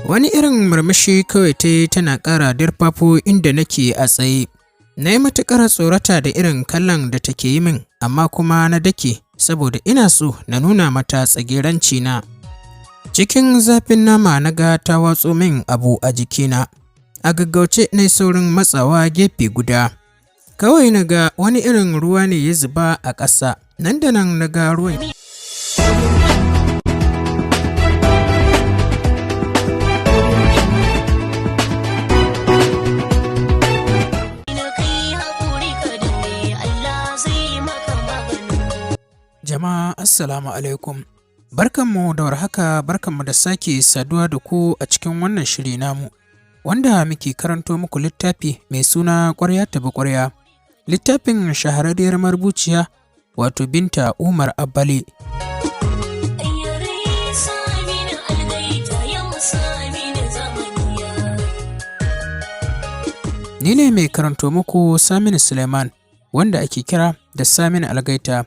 Wani irin murmushi kawai ta yi tana ƙara dirfafo inda nake a tsaye. Na yi matuƙar tsorata da irin kallon da take yi min, amma kuma na dake saboda ina so na nuna mata tsageranci na. Cikin zafin nama na ga ta watso min abu a jikina. A gaggauce na yi saurin matsawa gefe guda. Kawai na ga wani irin ruwa ne ya zuba a ƙasa, nan da nan na ga ruwan. Jama'a assalamu alaikum. Barkanmu da warhaka, barkanmu da sake saduwa da ku a cikin wannan shiri namu, wanda muke karanto muku littafi mai suna Ƙwarya tabi Ƙwarya. Littafin shahararriyar marubuciya wato Binta Umar Abbali. Ni ne mai karanto muku Saminu Suleiman, wanda ake kira da Saminu Algaita.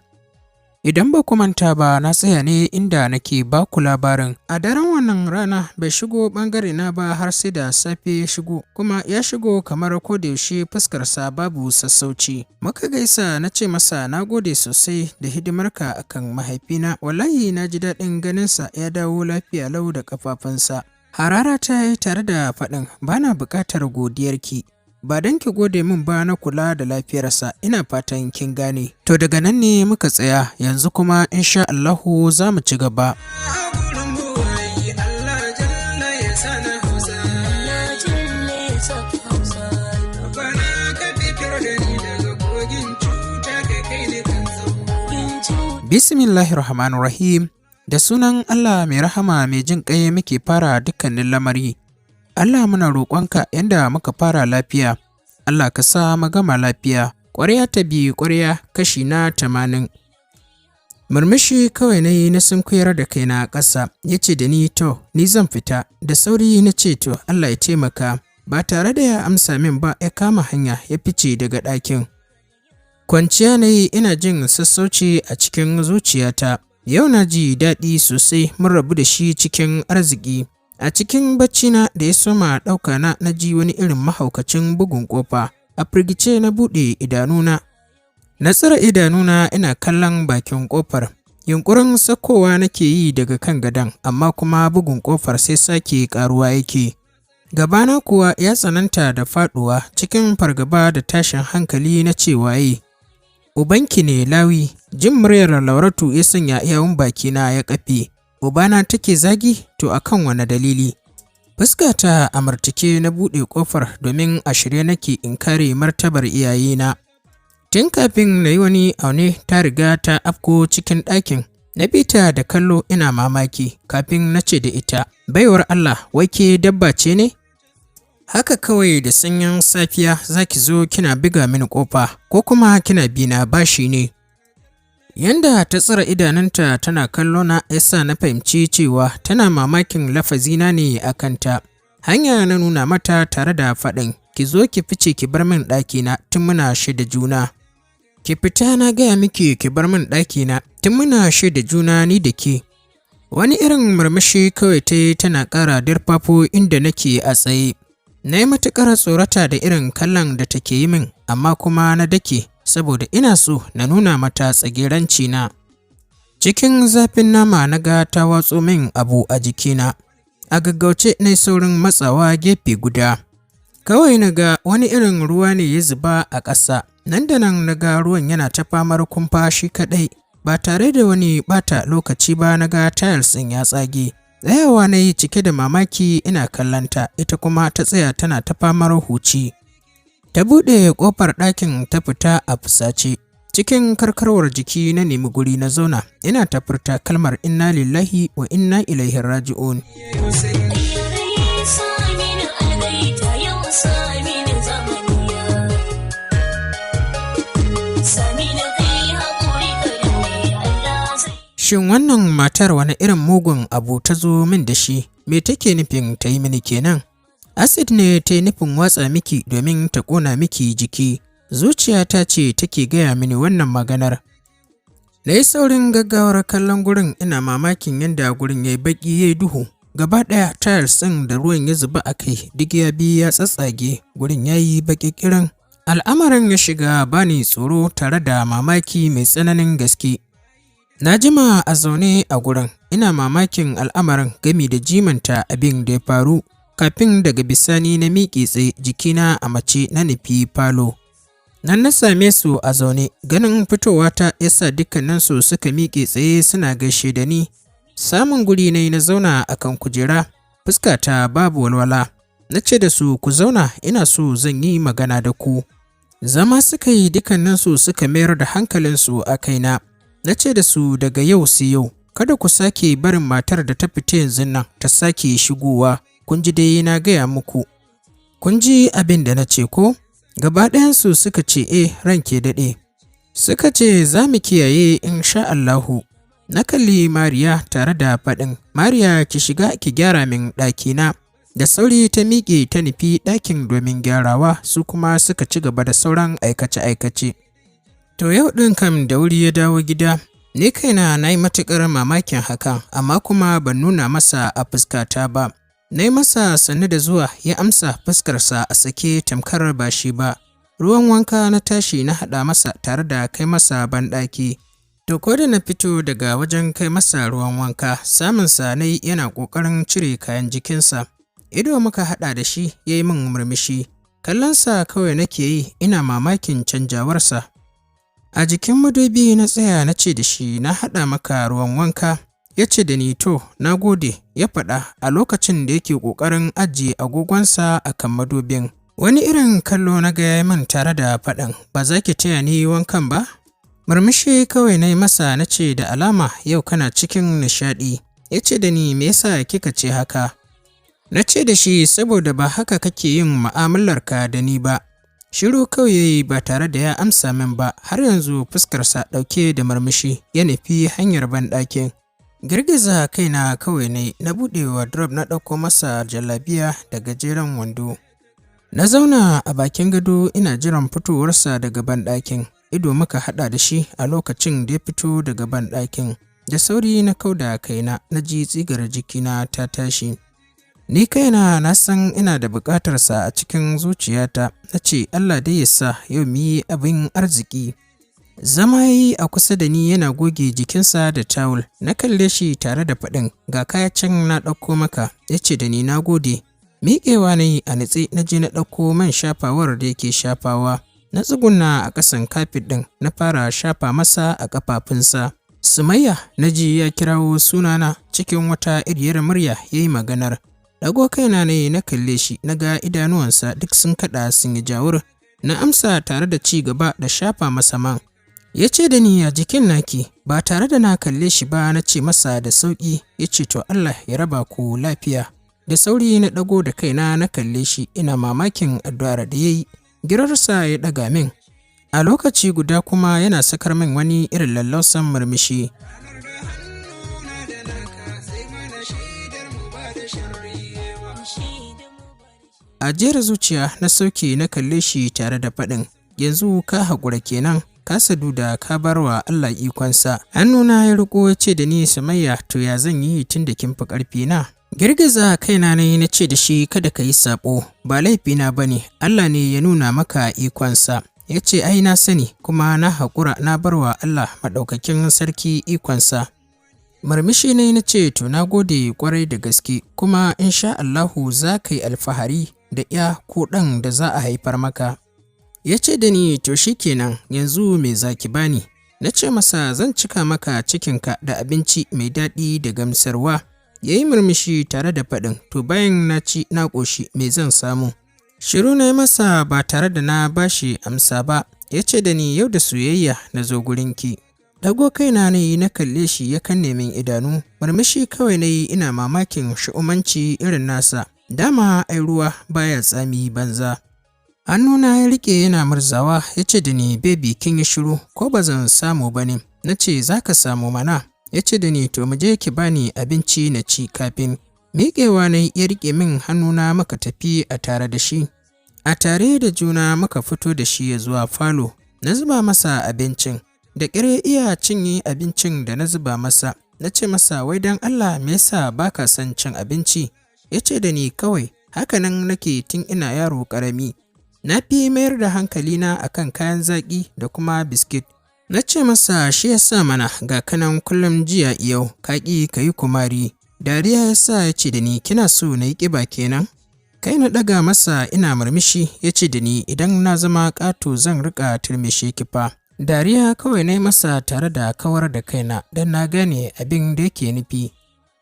Idan ba ku manta ba, na tsaya ne inda nake ba ku labarin. A daren wannan rana bai shigo ɓangare na ba har sai da safe ya shigo, kuma ya shigo kamar kodayaushe fuskarsa babu sassauci. Muka gaisa na ce masa na gode sosai da hidimarka akan mahaifina, wallahi na ji daɗin ganinsa ya dawo lafiya lau da ƙafafunsa. Harara ta yi tare da faɗin ba na buƙatar godiyarki. Ba don ki gode min ba na kula da lafiyarsa, ina fatan kin gane. To daga nan ne muka tsaya, yanzu kuma insha Allahu za mu ci gaba. Bismillahirrahmanirrahim. Da sunan Allah mai rahama mai jin ƙai muke fara dukkanin lamari. Allah muna roƙonka yanda muka fara lafiya, Allah ka sa mu gama lafiya. Ƙwarya tabi Ƙwarya kashi na 80. Murmushi kawai na yi na sunkuyar da kaina ƙasa, ya ce da ni to, ni zan fita. Da sauri na ce to, Allah ya taimaka. Ba tare da ya amsa min ba, ya kama hanya ya fice daga ɗakin. Kwanciya na yi ina jin sassauci a cikin zuciyata. Yau na ji daɗi sosai, mun rabu da shi cikin arziki. A cikin baccina da ya soma ɗauka na ji wani irin mahaukacin bugun ƙofa. A firgice na buɗe idanuna. Na tsira idanuna ina kallon bakin ƙofar. Yunƙurin sakowa nake yi daga kan gadon, amma kuma bugun ƙofar sai sake ƙaruwa yake. Gabana kuwa ya tsananta da faɗuwa, cikin fargaba da tashin hankali na ce waye. Ubanki ne Lawi. Jin muryar Lauratu ya sanya yawun bakina ya ƙafe. Ubana take zagi? To akan wane dalili? Fuskata a martike na buɗe ƙofar domin a shirye nake in kare martabar iyayena. Tun kafin na yi wani aune ta riga ta afko cikin ɗakin. Na bi ta da kallo ina mamaki kafin na ce da ita, baiwar Allah, wai ke dabba ce ne? Haka kawai da sanyin safiya za ki zo kina buga mini ƙofa, ko kuma kina bina bashi ne? Yanda ta tsira idanunta tana kallo na yasa na fahimci cewa tana mamakin lafazina ne a kanta. Hanya na nuna mata tare da faɗin, ki zo ki fice ki bar min ɗakina tun muna shaida juna. Ki fita na gaya miki ki bar min ɗakina tun muna shaida juna ni da ke. Wani irin murmushi kawai ta yi tana ƙara dirfafo inda nake a tsaye. Na yi matuƙar tsorata da irin kallon da take yi min, amma kuma na dake. Saboda ina so na nuna mata tsageranci na. Cikin zafin nama na ga ta watso min abu a jikina. A gaggauce na yi saurin matsawa gefe guda. Kawai na ga wani irin ruwa ne ya zuba a ƙasa, nan da nan na ga ruwan yana ta famar kumfa shi kaɗai. Ba tare da wani ɓata lokaci ba na ga tiles ɗin ya tsage. Tsayawa na yi cike da mamaki ina kallonta, ita kuma ta tsaya tana ta famar huci. Ta buɗe ƙofar ɗakin ta fita a fusace. Cikin karkarwar jiki na nemi guri na zauna, ina ta furta kalmar inna lillahi wa inna ilaihi raji'un. Shin wannan matar wani irin mugun abu ta zo min da shi? Me take nufin ta yi mini kenan? Acid ne ta yi nufin watsa miki domin ta ƙona miki jiki. Zuciyata ce take gaya mini wannan maganar. Na yi saurin gaggawar kallon gurin ina mamakin yadda gurin ya yi baƙi ya yi duhu. Gaba ɗaya tiles ɗin da ruwan ya zuba a kai duk ya bi ya tsatsage, gurin ya yi baƙi ƙirin. Al'amarin ya shiga bani tsoro tare da mamaki mai tsananin gaske. Na jima a zaune a gurin, ina mamakin al'amarin gami da jimanta abin da ya faru, kafin daga bisani na miƙe tsaye jikina a mace na nufi falo. Nan na same su a zaune, ganin fitowata ya sa dukkaninsu suka miƙe tsaye suna gaishe da ni. Samun guri ne na zauna a kan kujera, fuskata babu walwala. Na ce da su ku zauna, ina so zan yi magana da ku. Zama suka yi dukkaninsu suka mayar da hankalinsu a kaina. Na ce da su daga yau sai yau, kada ku sake barin matar da ta fita yanzu nan ta sake shigowa, kun ji dai na gaya muku. Kun ji abin da na ce ko? Gaba ɗayansu suka ce ranke daɗe. Suka ce za mu kiyaye insha Allahu. Na kalli Mariya tare da faɗin, Mariya ki shiga ki gyara min ɗakina. Da sauri ta miƙe ta nufi ɗakin domin gyarawa, su kuma suka ci gaba da sauran aikace-aikace. To yau ɗin kam da wuri ya dawo gida, ni kaina na yi matuƙar mamakin hakan, amma kuma ban nuna masa a fuskata ba. Na yi masa sannu da zuwa, ya amsa fuskarsa a sake tamkar ba shi ba. Ruwan wanka na tashi na haɗa masa tare da kai masa banɗaki. To ko da na fito daga wajen kai masa ruwan wanka, samunsa na yi yana ƙoƙarin cire kayan jikinsa. Ido muka haɗa da shi, ya yi min murmushi. Kallonsa kawai nake yi, ina mamakin canjawarsa. A jikin madubi na tsaya na ce da shi, na haɗa maka ruwan wanka. Ya ce da ni to, na gode, ya faɗa a lokacin da yake ƙoƙarin ajiye agogonsa a kan madubin. Wani irin kallo na ga min tare da faɗin, ba za ki taya ni wankan ba? Murmushi kawai na yi masa na ce da alama yau kana cikin nishaɗi. Ya ce da ni me yasa kika ce haka? Na ce da shi saboda ba haka kake yin mu'amalarka da ni ba. Shiru kawai ya yi ba tare da ya amsa min ba, har yanzu fuskarsa ɗauke da murmushi ya nufi hanyar banɗakin. Girgiza kaina kawai na buɗe wardrobe na ɗauko masa jallabiya da gajeren wando. Na zauna a bakin gado ina jiran fitowarsa daga banɗakin. Ido muka haɗa da shi a lokacin da ya fito daga banɗakin. Da sauri na kauda kaina, na ji tsigar jikina ta tashi. Ni kaina na san ina da buƙatarsa a cikin zuciyata. Na ce Allah dai ya sa yau mu yi abin arziki. Zama ya yi a kusa da ni yana goge jikinsa da tawul. Na kalle shi tare da faɗin, ga kaya can na ɗauko maka. Ya ce da ni na gode. Miƙewa na yi a nutse na je na ɗauko man shafawar da yake shafawa. Na tsuguna a ƙasan kafet ɗin na fara shafa masa a ƙafafunsa. Sumayya, na ji ya kirawo sunana cikin wata iriyar murya ya yi maganar. Ɗago kaina ne na kalle shi, na ga idanuwansa duk sun kaɗa sun yi jawur. Na amsa tare da ci gaba da shafa masa man. Ya ce da ni a jikin naki, ba tare da na kalle shi ba na ce masa da sauƙi. Ya ce to Allah ya raba ku lafiya. Da sauri na ɗago da kaina na kalle shi, ina mamakin addu'ar da ya yi. Girarsa ya ɗaga min. A lokaci guda kuma yana sakar min wani irin lallausan murmushi. A jera zuciya na sauke na kalle shi tare da faɗin, yanzu ka haƙura kenan, ka sadu da ka bar wa Allah ikonsa. Hannuna ya riƙo ya ce da ni Sumayya, to ya zan yi tun da kin fi ƙarfi na? Girgiza kaina ne na ce da shi kada ka yi saɓo, ba laifina ba ne, Allah ne ya nuna maka ikonsa. Ya ce ai na sani, kuma na haƙura na bar wa Allah maɗaukakin sarki ikonsa. Murmushi ne na ce to na gode ƙwarai da gaske, kuma insha Allahu za ka yi alfahari da ya ko ɗan da za a haifar maka. Ya ce da ni to shi kenan, yanzu me za ki bani? Na ce masa zan cika maka cikinka da abinci mai daɗi da gamsarwa. Ya yi murmushi tare da faɗin, to bayan na ci na ƙoshi me zan samu? Shiru na yi masa ba tare da na bashi amsa ba. Ya ce da ni yau da soyayya na zo gurinki. Ɗago kaina na yi na kalle shi ya kanne min idanu. Murmushi kawai na yi ina mamakin shu'umanci irin nasa. Dama ai ruwa baya tsami banza. Hannuna ya riƙe yana murzawa. Ya ce da ni baby kin yi shiru ko ba zan samu ba ne? Na ce za ka samu mana. Ya ce da ni to mu je ki bani abinci na ci kafin. Miƙewa na ya riƙe min hannuna muka tafi a tare da shi. A tare da juna muka fito da shi ya zuwa falo. Na zuba masa abincin. Da ƙyar ya iya cinye abincin da na zuba masa. Na ce masa wai don Allah me yasa baka son cin abinci? Ya ce da ni kawai hakanan nake tun ina yaro ƙarami. Na fi mayar da hankalina akan kayan zaƙi da kuma biskit. Na ce masa shi ya sa mana ga kanan kullum jiya yau ka ƙi ka yi kumari. Dariya ya sa ya ce da ni kina so na yi ƙiba kenan? Kai na ɗaga masa ina murmushi ya ce da ni idan na zama ƙato zan riƙa turmishe ki fa. Dariya kawai na yi masa tare da kawar da kaina don na gane abin da yake nufi.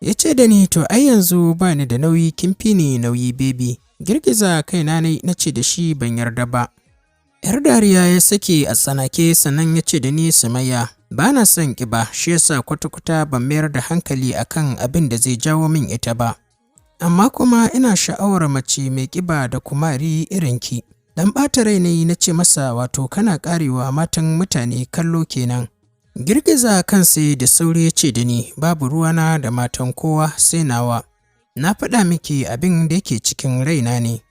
Ya ce da ni to ai yanzu ba ni da nauyi kin fi ni nauyi bebi. Girgiza kaina ne na ce da shi ban yarda ba. Yar dariya ya sake a tsanake sannan ya ce da ni Sumayya ba na son ƙiba shi yasa kwata-kwata ban mayar da hankali akan abin da zai jawo min ita ba. Amma kuma ina sha'awar mace mai ƙiba da kumari irin ki. Dan ɓata rai ne na ce masa wato kana ƙarewa matan mutane kallo kenan. Girgiza kansa da sauri ya ce da ni babu ruwana da matan kowa sai nawa. Na faɗa miki abin da yake cikin raina ne.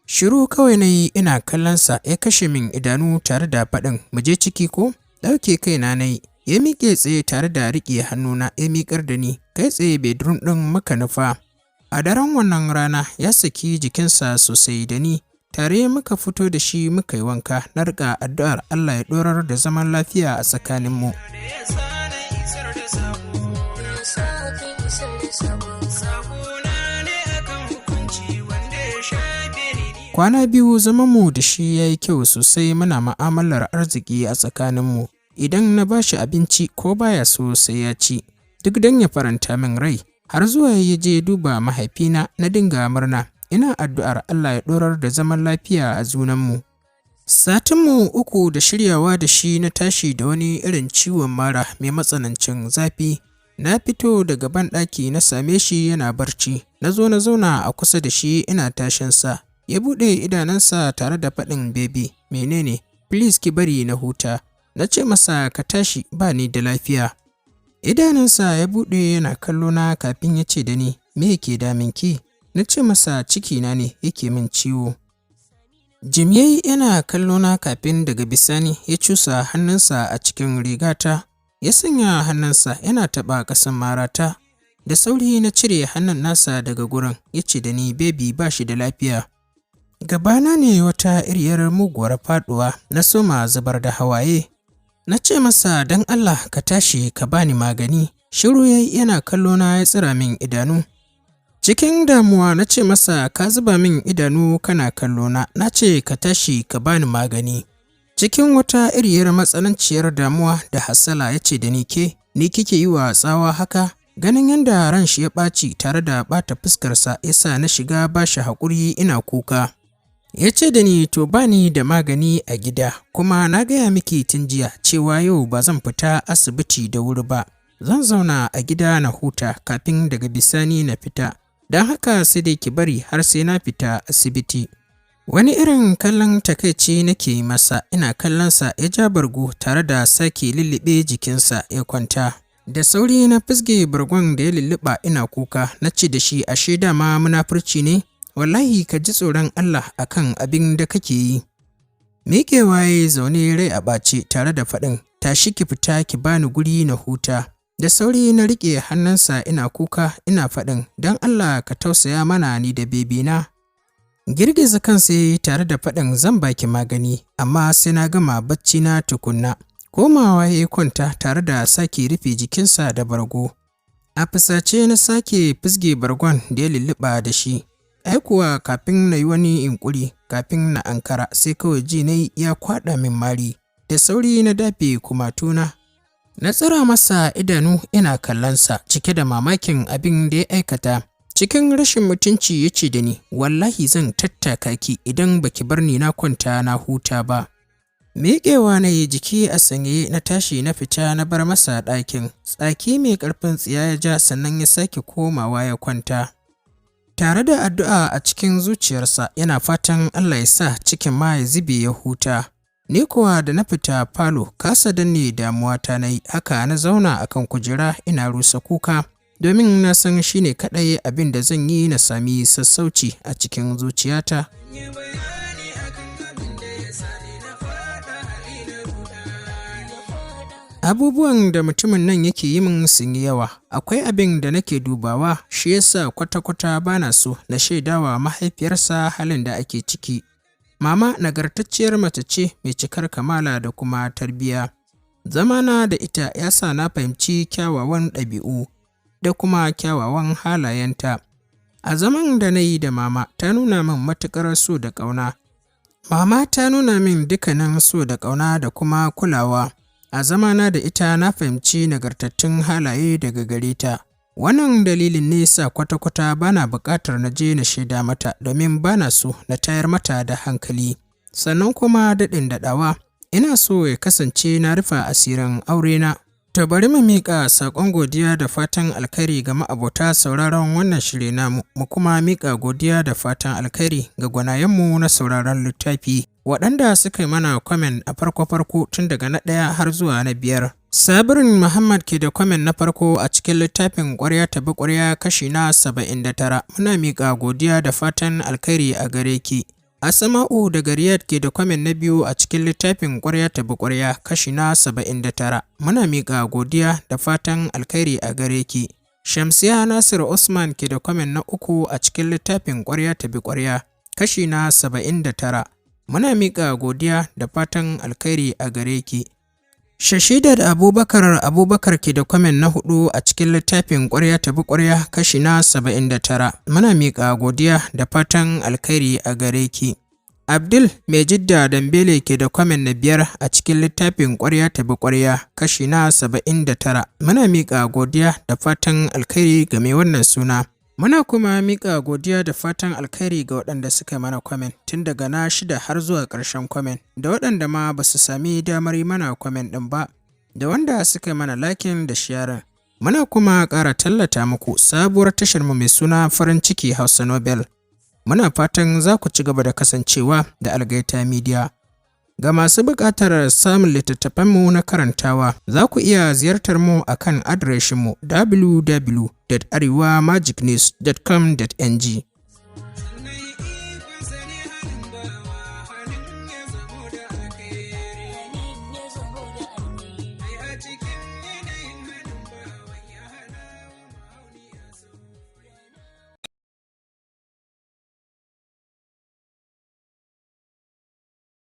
Shiru kawai na yi ina kallonsa ya kashe min idanu tare da faɗin mu je ciki ko? Ɗauke kaina na yi. Ya miƙe tsaye tare da riƙe hannuna ya miƙar da ni kai tsaye bedroom ɗin muka nufa. A daren wannan rana ya saki jikinsa sosai da ni. Tare muka fito da shi muka yi wanka na riƙa addu'ar Allah ya ɗorar da zaman lafiya a tsakaninmu. Kwana biyu zamanmu da shi ya yi kyau sosai muna ma'amalar arziki a tsakaninmu. Idan na ba shi abinci ko baya so sai ya ci, duk don ya faranta min rai. Har zuwa ya je duba mahaifina na dinga murna. Ina addu'ar Allah ya ɗorar da zaman lafiya a junanmu. Satinmu 3 da shiryawa da shi na tashi da wani irin ciwon mara mai matsanancin zafi. Na fito daga banɗaki na same shi yana barci. Na zo na zauna a kusa da shi ina tashinsa. Ya buɗe idanunsa tare da faɗin baby, menene? Please ki bari na huta. Na ce masa ka tashi ba ni da lafiya. Idanunsa ya buɗe yana kallona kafin ya ce da ni, me yake daminki? Na ce masa cikina ne yake min ciwo. Jim yayi yana kallona kafin daga bisani ya cusa hannunsa a cikin rigata. Ya sanya hannunsa yana taɓa ƙasan marata. Da sauri na cire hannun nasa daga gurin ya ce da ni baby ba shi da lafiya. Gabana ne wata iriyar muguwar faɗuwa na soma zubar da hawaye. Na ce masa don Allah ka tashi ka bani magani. Shiru yayi yana kallona ya tsira min idanu. Cikin damuwa na ce masa ka zuba min idanu kana kallona, na ce ka tashi ka bani magani. Cikin wata iriyar matsananciyar damuwa da hasala ya ce da ni ke, ni kike yi wa tsawa haka? Ganin yadda ran shi ya ɓaci tare da ɓata fuskarsa ya sa na shiga ba shi haƙuri ina kuka. Ya ce da ni to bani da magani a gida, kuma na gaya miki tun jiya cewa yau ba zan fita asibiti da wuri ba. Zan zauna a gida na huta kafin daga bisani na fita. Don haka sai dai ki bari har sai na fita asibiti. Wani irin kallon takaici nake masa ina kallonsa ya ja bargo tare da sake lullube jikinsa ya kwanta. Da sauri na fisge bargon da ya lulluɓa ina kuka na ce da shi ashe dama munafurci ne? Wallahi ka ji tsoron Allah akan abin da kake yi. Miƙewa ya zaune rai a ɓace tare da faɗin tashi ki fita ki bani guri na huta. Da sauri na riƙe hannunsa ina kuka ina faɗin don Allah ka tausaya mana ni da bebina. Girgiza kansa tare da faɗin zan baki magani amma sai na gama bacci na tukunna. Komawa ya kwanta tare da sake rufe jikinsa da bargo. A fusace na sake fisge bargon da ya lulluɓa da shi. Ai kuwa kafin na yi wani yunƙuri kafin na ankara sai kawai ji na ya kwaɗa min mari. Da sauri na dafe kumatuna. Na tsira masa idanu ina kallonsa cike da mamakin abin da ya aikata. Cikin rashin mutunci ya ce da ni, wallahi zan tattaka ki idan baki bar ni na kwanta na huta ba. Miƙewa na yi jiki a sanye na tashi na fita na bar masa ɗakin. Tsaki mai ƙarfin tsiya ya ja sannan ya sake komawa ya kwanta. Tare da addu'a a cikin zuciyarsa yana fatan Allah ya sa cikin ma ya zube ya huta. Ni kuwa da na fita falo kasa danne damuwata na yi haka na zauna akan kujera ina rusa kuka domin na san shi ne kaɗai abin da zan yi na sami sassauci a cikin zuciyata. Abubuwan da mutumin nan yake yi min sun yi yawa, akwai abin da nake dubawa, shi yasa kwata-kwata bana so na shaidawa mahaifiyarsa halin da ake ciki. Mama nagartacciyar mace ce mai cikar kamala da kuma tarbiyya. Zamana da ita ya sa na fahimci kyawawan ɗabi'u da kuma kyawawan halayenta. A zaman da na yi da mama ta nuna min matuƙar so da ƙauna. Mama ta nuna min dukkanin so da ƙauna da kuma kulawa. A zamana da ita na fahimci nagartattun halaye daga gare ta. Wannan dalilin ne sa kwata-kwata bana buƙatar na je na shaida mata domin bana so na tayar mata da hankali. Sannan kuma daɗin daɗawa, ina so ya kasance na rufe asirin aurena. To bari mu miƙa saƙon godiya da fatan alkhairi ga ma'abota sauraron wannan shiri namu, mu kuma miƙa godiya da fatan alkhairi ga gwanayenmu na sauraron littafi, waɗanda suka yi mana kwamen a farko-farko tun daga na 1 har zuwa na 5. Sabirin Muhammad ke da kwamen na farko a cikin littafin Ƙwarya tabi Ƙwarya kashi na 79. Muna miƙa godiya da fatan alkhairi a gare ki. Asama'u daga Riyadh ke da kwamen na 2 a cikin littafin Ƙwarya tabi Ƙwarya kashi na 79. Muna miƙa godiya da fatan alkhairi a gare ki. Shamsiya Nasiru Usman ke da kwamen na 3 a cikin littafin Ƙwarya tabi Ƙwarya kashi na 79. Muna miƙa godiya da fatan alkhairi a gare ki. Shashidat Abubakar ke da kwamen na 4 a cikin littafin Ƙwarya tabi Ƙwarya kashi na 79. Muna miƙa godiya da fatan alkhairi a gare ki. Abdul Mai Jidda Dambele ke da kwamen na 5 a cikin littafin Ƙwarya tabi Ƙwarya kashi na 79. Muna miƙa godiya da fatan alkhairi ga mai wannan suna. Muna kuma miƙa godiya da fatan alkhairi ga waɗanda suka mana kwamen tun daga na 6 har zuwa ƙarshen kwamen, da waɗanda ma ba su sami damar yi mana kwamen ɗin ba, da wanda suka mana lakin da sharing. Muna kuma ƙara tallata muku sabuwar tasharmu mai suna farin ciki Hausa Novel. Muna fatan za ku ci gaba da kasancewa da Algaita Media. Ga masu buƙatar samun littattafanmu na karantawa, za ku iya ziyartar mu a kan adireshinmu www.arewamagicnews.com.ng.